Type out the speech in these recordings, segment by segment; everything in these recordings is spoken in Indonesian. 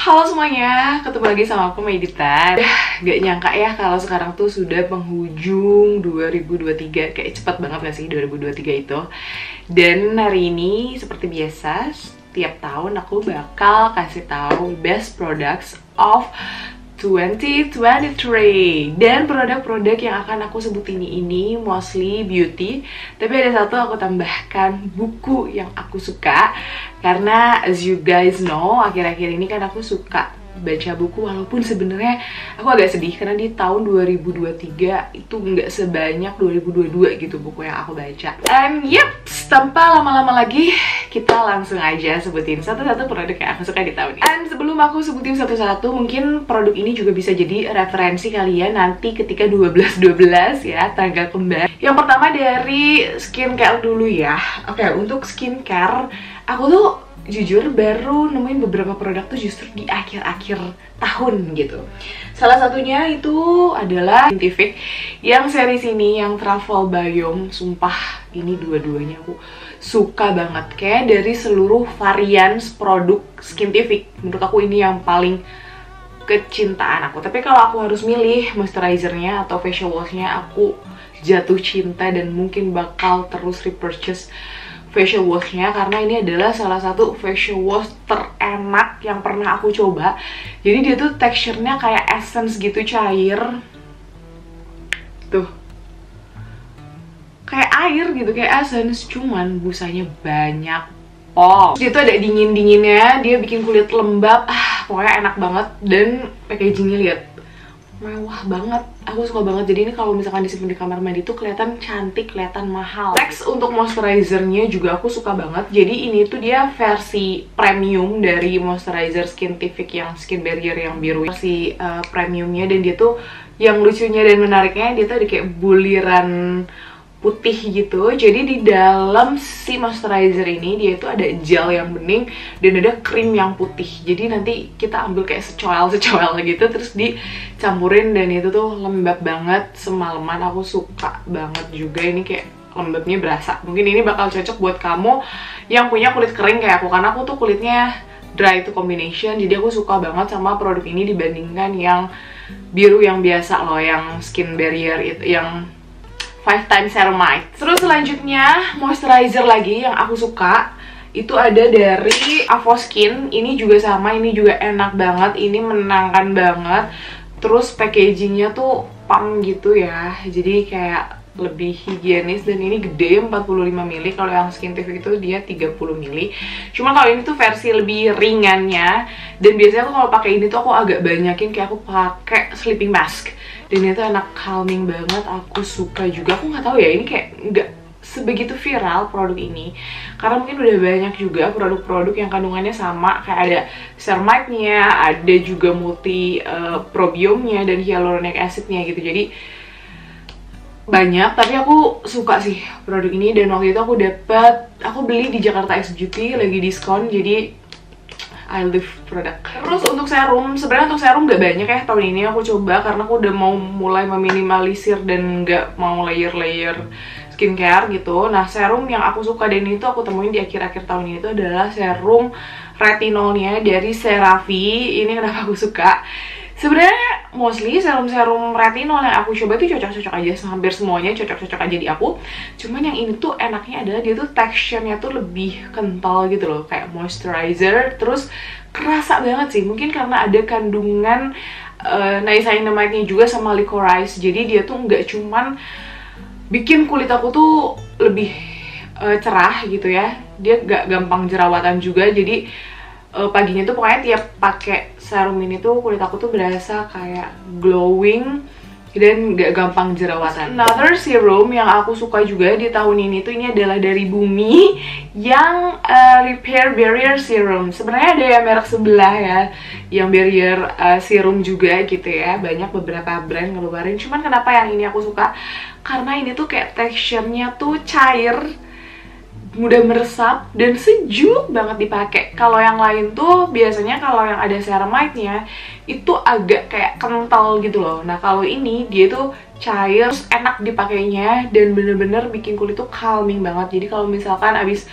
Halo semuanya, ketemu lagi sama aku Medita. Gak nyangka ya kalau sekarang tuh sudah penghujung 2023. Kayak cepet banget gak sih 2023 itu. Dan hari ini seperti biasa, setiap tahun aku bakal kasih tahu best products of 2023. Dan produk-produk yang akan aku sebutin ini mostly beauty, tapi ada satu aku tambahkan buku yang aku suka. Karena as you guys know, akhir-akhir ini kan aku suka baca buku, walaupun sebenarnya aku agak sedih karena di tahun 2023 itu nggak sebanyak 2022 gitu buku yang aku baca. And yep, tanpa lama-lama lagi, kita langsung aja sebutin satu-satu produk yang aku suka di tahun ini. And sebelum aku sebutin satu-satu, mungkin produk ini juga bisa jadi referensi kalian nanti ketika 12/12 ya, tanggal kembar. Yang pertama dari skincare dulu ya. Oke, untuk skincare, aku tuh jujur baru nemuin beberapa produk tuh justru di akhir-akhir tahun gitu. Salah satunya itu adalah Skintific yang series ini, yang Travel Biome. Sumpah ini dua-duanya aku suka banget. Kayak dari seluruh varian produk Skintific, menurut aku ini yang paling kecintaan aku. Tapi kalau aku harus milih moisturizernya atau facial washnya, aku jatuh cinta dan mungkin bakal terus repurchase facial washnya, karena ini adalah salah satu facial wash terenak yang pernah aku coba. Jadi dia tuh teksturnya kayak essence gitu, cair tuh, kayak air gitu, kayak essence, cuman busanya banyak pol. Dia tuh ada dingin-dinginnya, dia bikin kulit lembab, pokoknya enak banget. Dan packagingnya lihat, mewah banget, aku suka banget. Jadi ini kalau misalkan disimpan di kamar mandi tuh kelihatan cantik, kelihatan mahal. Next, untuk moisturizernya juga aku suka banget. Jadi ini tuh dia versi premium dari moisturizer Skintific yang skin barrier yang biru, versi premiumnya. Dan dia tuh yang lucunya dan menariknya, dia tuh ada kayak buliran putih gitu. Jadi di dalam si moisturizer ini dia itu ada gel yang bening dan ada krim yang putih. Jadi nanti kita ambil kayak secoel gitu, terus dicampurin, dan itu tuh lembab banget. Semalaman aku suka banget juga. Ini kayak lembabnya berasa. Mungkin ini bakal cocok buat kamu yang punya kulit kering kayak aku, karena aku tuh kulitnya dry to combination. Jadi aku suka banget sama produk ini dibandingkan yang biru yang biasa loh, yang skin barrier itu, yang 5 times ceramide. Terus selanjutnya moisturizer lagi yang aku suka itu ada dari Avoskin. Ini juga sama, ini juga enak banget, ini menenangkan banget. Terus packagingnya tuh pang gitu ya, jadi kayak lebih higienis. Dan ini gede, 45 ml. Kalau yang Skintific itu dia 30 ml. Cuma kalau ini tuh versi lebih ringannya. Dan biasanya aku kalau pakai ini tuh aku agak banyakin, kayak aku pakai sleeping mask. Dan itu enak, calming banget, aku suka juga. Aku nggak tahu ya, ini kayak nggak sebegitu viral produk ini, karena mungkin udah banyak juga produk-produk yang kandungannya sama, kayak ada ceramide-nya, ada juga multi probiomnya dan hyaluronic acid-nya gitu. Jadi banyak, tapi aku suka sih produk ini. Dan waktu itu aku beli di Jakarta X Beauty lagi diskon, jadi I love produk. Terus untuk serum, sebenarnya untuk serum gak banyak ya tahun ini aku coba, karena aku udah mau mulai meminimalisir dan gak mau layer-layer skincare gitu. Nah, serum yang aku suka dan itu aku temuin di akhir-akhir tahun ini itu adalah serum retinolnya dari CeraVe. Ini kenapa aku suka. Sebenarnya mostly serum-serum retinol yang aku coba itu cocok-cocok aja, hampir semuanya cocok-cocok aja di aku. Cuman yang ini tuh enaknya adalah dia tuh teksturnya tuh lebih kental gitu loh, kayak moisturizer. Terus kerasa banget sih, mungkin karena ada kandungan niacinamide-nya juga sama licorice. Jadi dia tuh nggak cuman bikin kulit aku tuh lebih cerah gitu ya, dia nggak gampang jerawatan juga. Jadi paginya tuh pokoknya tiap pakai serum ini tuh kulit aku tuh berasa kayak glowing dan gak gampang jerawatan. Another serum yang aku suka juga di tahun ini tuh, ini adalah dari Bumi, yang Repair Barrier Serum. Sebenarnya ada yang merek sebelah ya, yang barrier serum juga gitu ya. Banyak beberapa brand ngeluarin. Cuman kenapa yang ini aku suka? Karena ini tuh kayak teksturnya tuh cair, mudah meresap dan sejuk banget dipakai. Kalau yang lain tuh biasanya kalau yang ada ceramide-nya itu agak kayak kental gitu loh. Nah, kalau ini dia tuh cair, enak dipakainya dan bener-bener bikin kulit tuh calming banget. Jadi kalau misalkan abis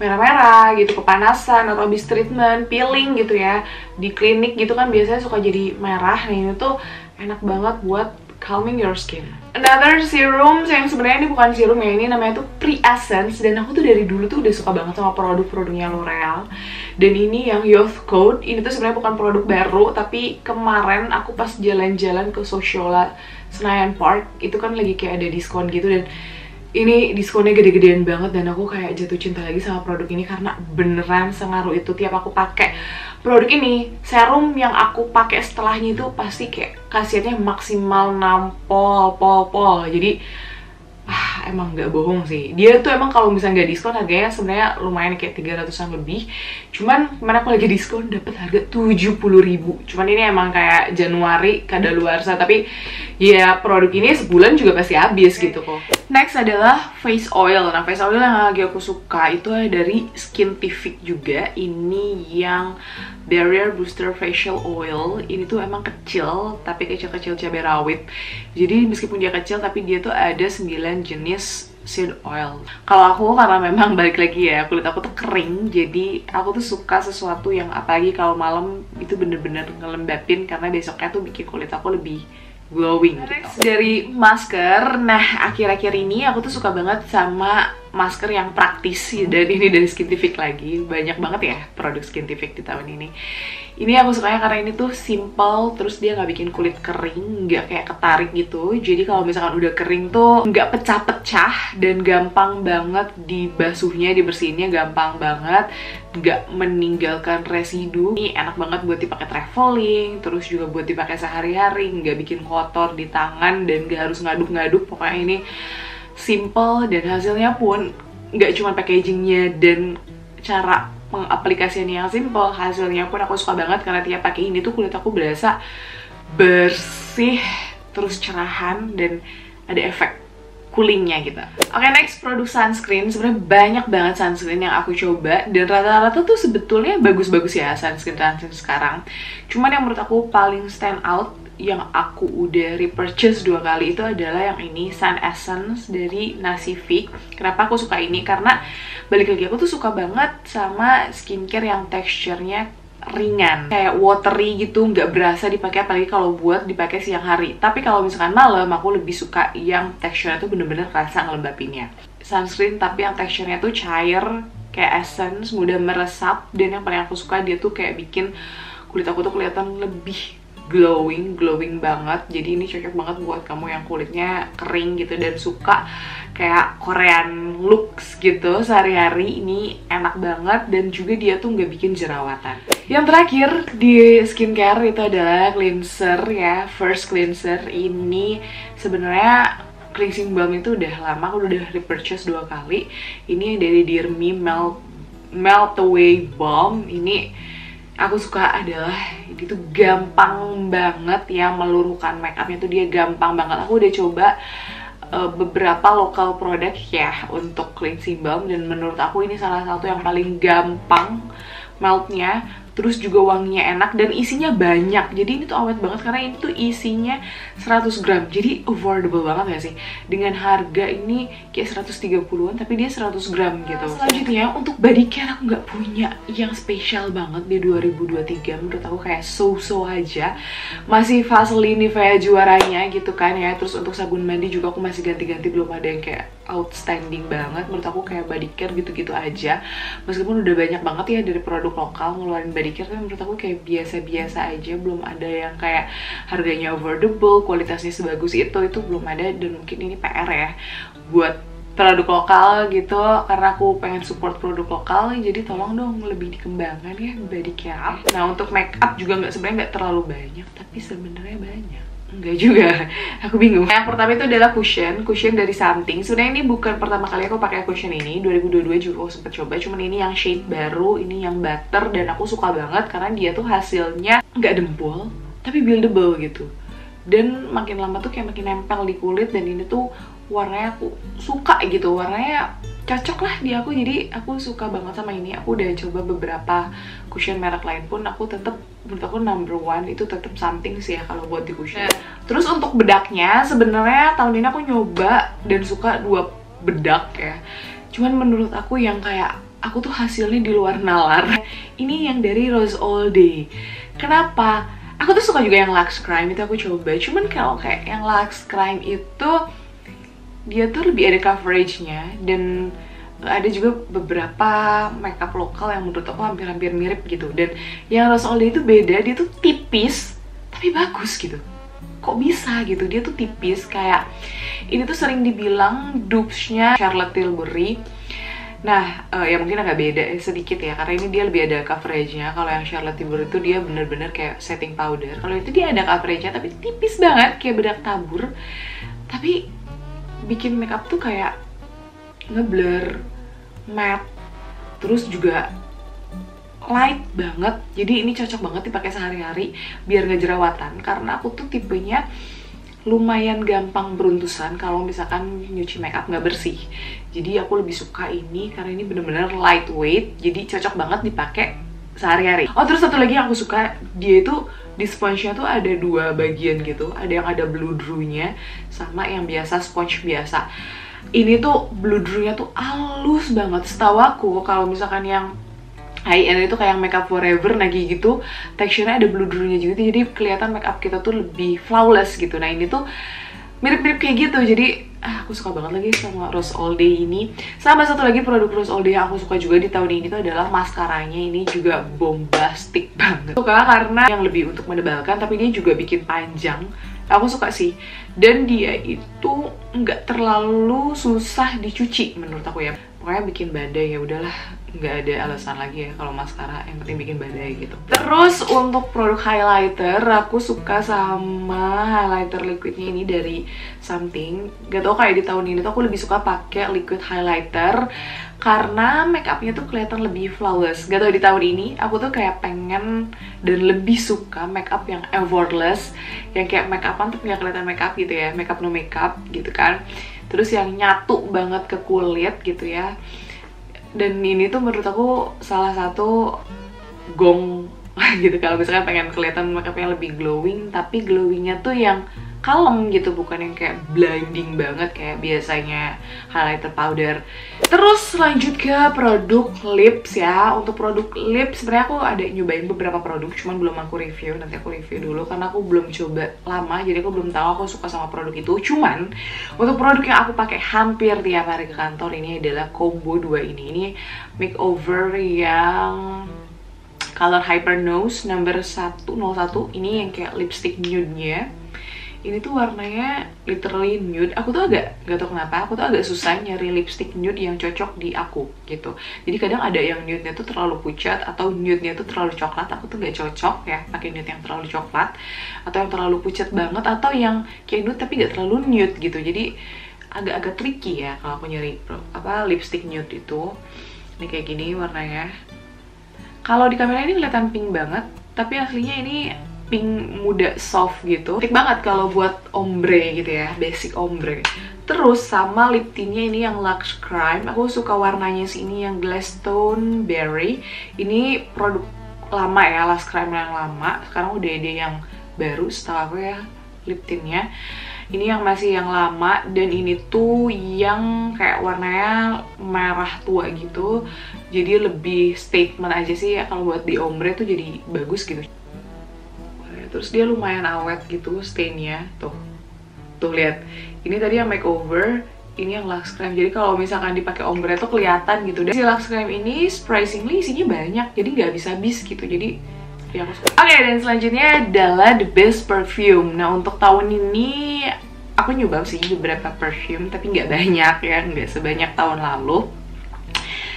merah-merah gitu, kepanasan atau habis treatment, peeling gitu ya, di klinik gitu kan biasanya suka jadi merah. Nah ini tuh enak banget buat calming your skin. Another serum yang sebenarnya ini bukan serum ya, ini namanya tuh Pre-Essence, dan aku tuh dari dulu tuh udah suka banget sama produk-produknya L'Oreal. Dan ini yang Youth Code, ini tuh sebenarnya bukan produk baru, tapi kemarin aku pas jalan-jalan ke Sociola Senayan Park, itu kan lagi kayak ada diskon gitu, dan ini diskonnya gede-gedean banget, dan aku kayak jatuh cinta lagi sama produk ini karena beneran sengaruh itu. Tiap aku pakai produk ini, serum yang aku pakai setelahnya itu pasti kayak khasiatnya maksimal nampol, pol. Jadi emang nggak bohong sih. Dia tuh emang kalau misalnya nggak diskon harganya sebenarnya lumayan kayak 300-an lebih. Cuman kemana aku lagi diskon dapat harga 70.000. Cuman ini emang kayak Januari kadaluarsa, tapi ya produk ini sebulan juga pasti habis gitu kok. Next adalah face oil. Nah, face oil yang lagi aku suka itu dari Skintific juga. Ini yang Barrier Booster Facial Oil. Ini tuh emang kecil, tapi kecil-kecil cabai rawit. Jadi meskipun dia kecil, tapi dia tuh ada 9 jenis seed oil. Kalau aku karena memang balik lagi ya, kulit aku tuh kering, jadi aku tuh suka sesuatu yang apalagi kalau malam itu bener-bener ngelembapin, karena besoknya tuh bikin kulit aku lebih glowing gitu. Dari masker, nah akhir-akhir ini aku tuh suka banget sama masker yang praktis, dan ini dari Skintific lagi. Banyak banget ya produk Skintific di tahun ini. Ini aku sukanya karena ini tuh simple, terus dia nggak bikin kulit kering, nggak kayak ketarik gitu. Jadi kalau misalkan udah kering tuh nggak pecah-pecah, dan gampang banget dibasuhnya, dibersihinnya gampang banget, nggak meninggalkan residu. Ini enak banget buat dipakai traveling, terus juga buat dipakai sehari-hari, nggak bikin kotor di tangan, dan nggak harus ngaduk-ngaduk. Pokoknya ini simple, dan hasilnya pun nggak cuma packagingnya dan cara pengaplikasiannya yang simple, hasilnya pun aku suka banget karena tiap pakai ini tuh kulit aku berasa bersih, terus cerahan, dan ada efek coolingnya gitu. Oke, next produk sunscreen. Sebenarnya banyak banget sunscreen yang aku coba, dan rata-rata tuh sebetulnya bagus-bagus ya sunscreen sekarang. Cuman yang menurut aku paling stand out, yang aku udah repurchase 2 kali, itu adalah yang ini, Sun Essence dari Nasivic. Kenapa aku suka ini? Karena balik lagi aku tuh suka banget sama skincare yang teksturnya ringan, kayak watery gitu, nggak berasa dipakai, apalagi kalau buat dipakai siang hari. Tapi kalau misalkan malam, aku lebih suka yang teksturnya tuh bener-bener kerasa ngelembapinnya. Sunscreen tapi yang teksturnya tuh cair, kayak essence, mudah meresap, dan yang paling aku suka dia tuh kayak bikin kulit aku tuh kelihatan lebih glowing banget. Jadi ini cocok banget buat kamu yang kulitnya kering gitu dan suka kayak Korean looks gitu sehari-hari. Ini enak banget, dan juga dia tuh nggak bikin jerawatan. Yang terakhir di skincare itu adalah cleanser ya, first cleanser. Ini sebenarnya cleansing balm itu udah lama, aku udah repurchase 2 kali. Ini dari Dear Me Melt Away Balm. Ini aku suka adalah ini tuh gampang banget ya meluruhkan makeupnya tuh, dia gampang banget. Aku udah coba beberapa lokal produk ya untuk cleansing balm, dan menurut aku ini salah satu yang paling gampang meltnya, terus juga wanginya enak, dan isinya banyak. Jadi ini tuh awet banget karena ini tuh isinya 100 gram. Jadi affordable banget ya sih. Dengan harga ini kayak 130-an, tapi dia 100 gram gitu. Selanjutnya untuk body care, aku nggak punya yang spesial banget di 2023. Menurut aku kayak so-so aja. Masih Vaseline Nivea juaranya gitu kan ya. Terus untuk sabun mandi juga aku masih ganti-ganti, belum ada yang kayak outstanding banget. Menurut aku kayak body care gitu-gitu aja. Meskipun udah banyak banget ya dari produk lokal ngeluarin body care, tapi menurut aku kayak biasa-biasa aja. Belum ada yang kayak harganya affordable, kualitasnya sebagus itu belum ada. Dan mungkin ini PR ya buat produk lokal gitu, karena aku pengen support produk lokal. Jadi tolong dong lebih dikembangkan ya body care. Nah untuk make up juga sebenarnya nggak terlalu banyak, tapi sebenarnya banyak. Enggak juga, aku bingung. Yang pertama itu adalah cushion dari Something. Sebenarnya ini bukan pertama kali aku pakai cushion ini, 2022 juga aku sempet coba. Cuman ini yang shade baru, ini yang butter, dan aku suka banget karena dia tuh hasilnya nggak dempul, tapi buildable gitu. Dan makin lama tuh kayak makin nempel di kulit, dan ini tuh warnanya aku suka gitu, warnanya cocok lah di aku. Jadi aku suka banget sama ini. Aku udah coba beberapa cushion merek lain pun, aku tetap, menurut aku number one itu tetap Something sih ya kalau buat di cushion. Terus untuk bedaknya, sebenarnya tahun ini aku nyoba dan suka 2 bedak ya. Cuman menurut aku yang kayak aku tuh hasilnya di luar nalar. Ini yang dari Rose All Day. Kenapa? Aku tuh suka juga yang Luxe Crime, itu aku coba. Cuman kalau kayak yang Luxe Crime itu dia tuh lebih ada coveragenya, dan ada juga beberapa makeup lokal yang menurut aku hampir-hampir mirip gitu. Dan yang Rose All Day itu beda, dia tuh tipis tapi bagus gitu. Kok bisa gitu, dia tuh tipis. Kayak ini tuh sering dibilang dupes-nya Charlotte Tilbury. Nah, ya mungkin agak beda sedikit ya, karena ini dia lebih ada coveragenya. Kalau yang Charlotte Tilbury itu dia bener-bener kayak setting powder. Kalau itu dia ada coveragenya tapi tipis banget, kayak bedak tabur. Tapi bikin makeup tuh kayak ngeblur, matte, terus juga light banget. Jadi ini cocok banget dipakai sehari-hari biar nggak jerawatan. Karena aku tuh tipenya lumayan gampang beruntusan kalau misalkan nyuci makeup nggak bersih. Jadi aku lebih suka ini karena ini bener-bener lightweight, jadi cocok banget dipakai sehari-hari. Oh, terus satu lagi yang aku suka, dia itu di sponge-nya tuh ada dua bagian gitu. Ada yang ada blue drew-nya sama yang biasa sponge biasa. Ini tuh blue drew-nya tuh halus banget. Setahu aku kalau misalkan yang high end itu kayak Makeup Forever, nah gitu teksturnya ada blue drew-nya juga, jadi kelihatan makeup kita tuh lebih flawless gitu. Nah ini tuh mirip-mirip kayak gitu, jadi aku suka banget lagi sama Rose All Day ini. Sama satu lagi produk Rose All Day yang aku suka juga di tahun ini tuh adalah maskaranya. Ini juga bombastic banget. Suka karena yang lebih untuk menebalkan, tapi dia juga bikin panjang. Aku suka sih, dan dia itu nggak terlalu susah dicuci menurut aku ya. Pokoknya bikin badai, ya udahlah, nggak ada alasan lagi ya kalau maskara, yang penting bikin badai gitu. Terus untuk produk highlighter, aku suka sama highlighter liquidnya ini dari Something. Gak tau, kayak di tahun ini tuh aku lebih suka pakai liquid highlighter karena makeupnya tuh kelihatan lebih flawless. Gak tau, di tahun ini aku tuh kayak pengen dan lebih suka makeup yang effortless, yang kayak makeupan tuh nggak kelihatan makeup gitu ya, makeup no makeup gitu kan. Terus yang nyatu banget ke kulit gitu ya. Dan ini tuh menurut aku salah satu gong gitu kalau misalkan pengen kelihatan makeupnya lebih glowing, tapi glowingnya tuh yang kalem gitu, bukan yang kayak blinding banget kayak biasanya highlighter powder. Terus lanjut ke produk lips ya. Untuk produk lips sebenarnya aku ada nyobain beberapa produk, cuman belum aku review. Nanti aku review dulu karena aku belum coba lama, jadi aku belum tahu aku suka sama produk itu. Cuman untuk produk yang aku pakai hampir tiap hari ke kantor ini adalah combo 2 ini. Ini makeover yang color Hyper Nose number 101. Ini yang kayak lipstick nude-nya. Ini tuh warnanya literally nude. Aku tuh gak tau kenapa, aku tuh agak susah nyari lipstick nude yang cocok di aku gitu. Jadi kadang ada yang nude-nya tuh terlalu pucat atau nude-nya tuh terlalu coklat. Aku tuh gak cocok ya pakai nude yang terlalu coklat atau yang terlalu pucat banget, atau yang kayak nude tapi gak terlalu nude gitu. Jadi agak-agak tricky ya kalau aku nyari lipstick nude itu. Ini kayak gini warnanya. Kalau di kamera ini kelihatan pink banget, tapi aslinya ini pink muda soft gitu. Cantik banget kalau buat ombre gitu ya, basic ombre. Terus sama lip tintnya ini yang Luxe Crime. Aku suka warnanya sih, ini yang Gladstone Berry. Ini produk lama ya, Luxe Crime yang lama. Sekarang udah ada yang baru setahu aku ya, lip tintnya. Ini yang masih yang lama, dan ini tuh yang kayak warnanya merah tua gitu. Jadi lebih statement aja sih ya, kalau buat di ombre tuh jadi bagus gitu. Terus dia lumayan awet gitu stainnya, tuh lihat. Ini tadi yang makeover, ini yang Luxe Crime. Jadi kalau misalkan dipakai ombre tuh kelihatan gitu. Dan si Luxe Crime ini surprisingly isinya banyak, jadi nggak habis-habis gitu. Jadi ya aku suka. Oke, dan selanjutnya adalah The Best Perfume. Nah untuk tahun ini aku nyoba sih beberapa perfume, tapi nggak banyak ya, nggak sebanyak tahun lalu.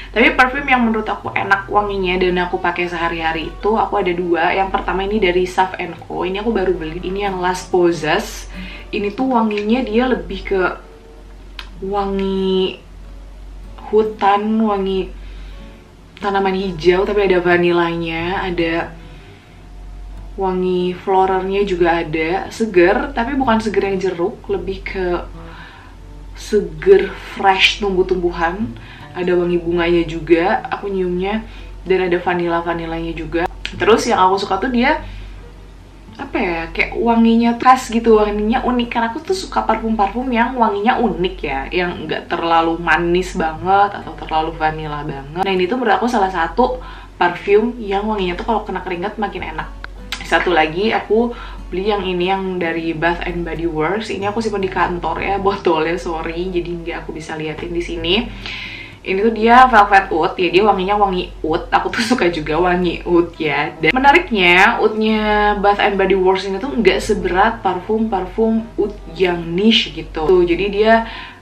Tapi parfum yang menurut aku enak wanginya dan aku pakai sehari-hari itu aku ada 2. Yang pertama ini dari Sav & Co. Ini aku baru beli. Ini yang Las Posas. Ini tuh wanginya dia lebih ke wangi hutan, wangi tanaman hijau, tapi ada vanilanya, ada wangi floralnya juga ada. Seger, tapi bukan seger yang jeruk, lebih ke seger fresh tumbuh-tumbuhan. Ada wangi bunganya juga, aku nyiumnya, dan ada vanilanya juga. Terus yang aku suka tuh dia apa ya, kayak wanginya khas gitu, wanginya unik. Karena aku tuh suka parfum-parfum yang wanginya unik ya, yang nggak terlalu manis banget atau terlalu vanilla banget. Nah ini tuh menurut aku salah satu parfum yang wanginya tuh kalau kena keringat makin enak. Satu lagi aku beli yang ini, yang dari Bath and Body Works. Ini aku simpan di kantor ya botolnya, sorry jadi nggak aku bisa liatin di sini. Ini tuh dia velvet oud ya, dia wanginya wangi oud. Aku tuh suka juga wangi oud ya. Dan menariknya oudnya Bath and Body Works ini tuh nggak seberat parfum-parfum oud yang niche gitu. Tuh, jadi dia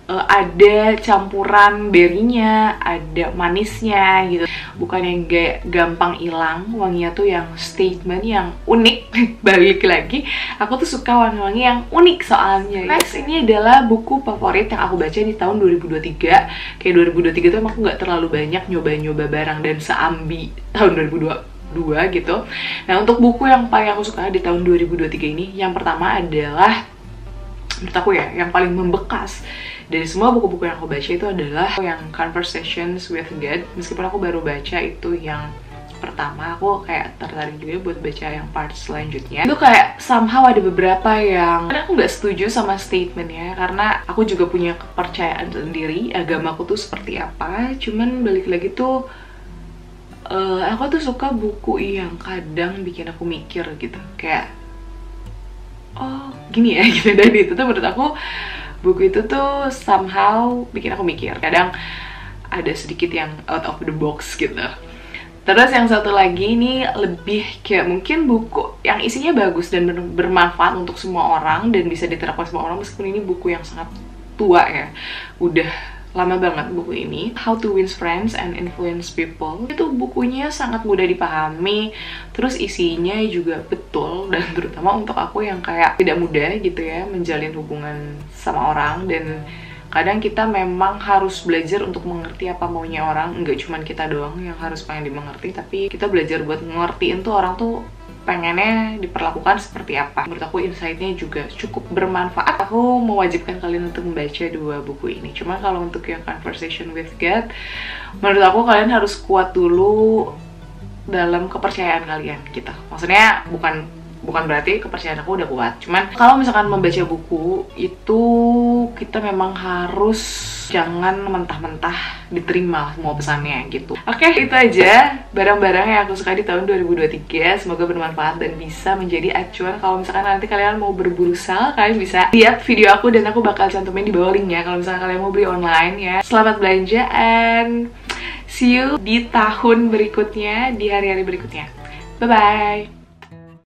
ada campuran berinya, ada manisnya gitu. Bukan yang gampang hilang, wanginya tuh yang statement, yang unik. Balik lagi, aku tuh suka wangi-wangi yang unik soalnya. Next, ini adalah buku favorit yang aku baca di tahun 2023. Kayak 2023 tuh emang aku nggak terlalu banyak nyoba-nyoba barang dan seambi tahun 2022 gitu. Nah untuk buku yang paling aku suka di tahun 2023 ini, yang pertama adalah menurut aku ya, yang paling membekas dari semua buku-buku yang aku baca itu adalah yang Conversations with God. Meskipun aku baru baca itu yang pertama, aku kayak tertarik juga buat baca yang part selanjutnya. Itu kayak somehow ada beberapa yang kadang aku nggak setuju sama statementnya, karena aku juga punya kepercayaan sendiri agamaku tuh seperti apa. Cuman balik lagi tuh aku tuh suka buku yang kadang bikin aku mikir gitu, kayak oh gini ya gitu. Dan itu tuh menurut aku, buku itu tuh somehow bikin aku mikir. Kadang ada sedikit yang out of the box gitu. Terus yang satu lagi ini lebih kayak mungkin buku yang isinya bagus dan bermanfaat untuk semua orang dan bisa diterapkan semua orang, meskipun ini buku yang sangat tua ya, udah lama banget buku ini. How to Win Friends and Influence People. Itu bukunya sangat mudah dipahami, terus isinya juga betul, dan terutama untuk aku yang kayak tidak mudah gitu ya menjalin hubungan sama orang. Dan kadang kita memang harus belajar untuk mengerti apa maunya orang. Nggak cuman kita doang yang harus pengen dimengerti, tapi kita belajar buat ngertiin tuh orang tuh pengennya diperlakukan seperti apa. Menurut aku insight-nya juga cukup bermanfaat. Aku mewajibkan kalian untuk membaca dua buku ini. Cuma kalau untuk yang Conversation with God, menurut aku kalian harus kuat dulu dalam kepercayaan kalian gitu. Maksudnya bukan berarti kepercayaan aku udah kuat. Cuman kalau misalkan membaca buku itu, kita memang harus jangan mentah-mentah diterima semua pesannya gitu. Oke, itu aja barang-barang yang aku suka di tahun 2023. Semoga bermanfaat dan bisa menjadi acuan kalau misalkan nanti kalian mau berburu sal. Kalian bisa lihat video aku dan aku bakal cantumin di bawah linknya kalau misalkan kalian mau beli online ya. Selamat belanja and see you di tahun berikutnya, di hari-hari berikutnya. Bye-bye!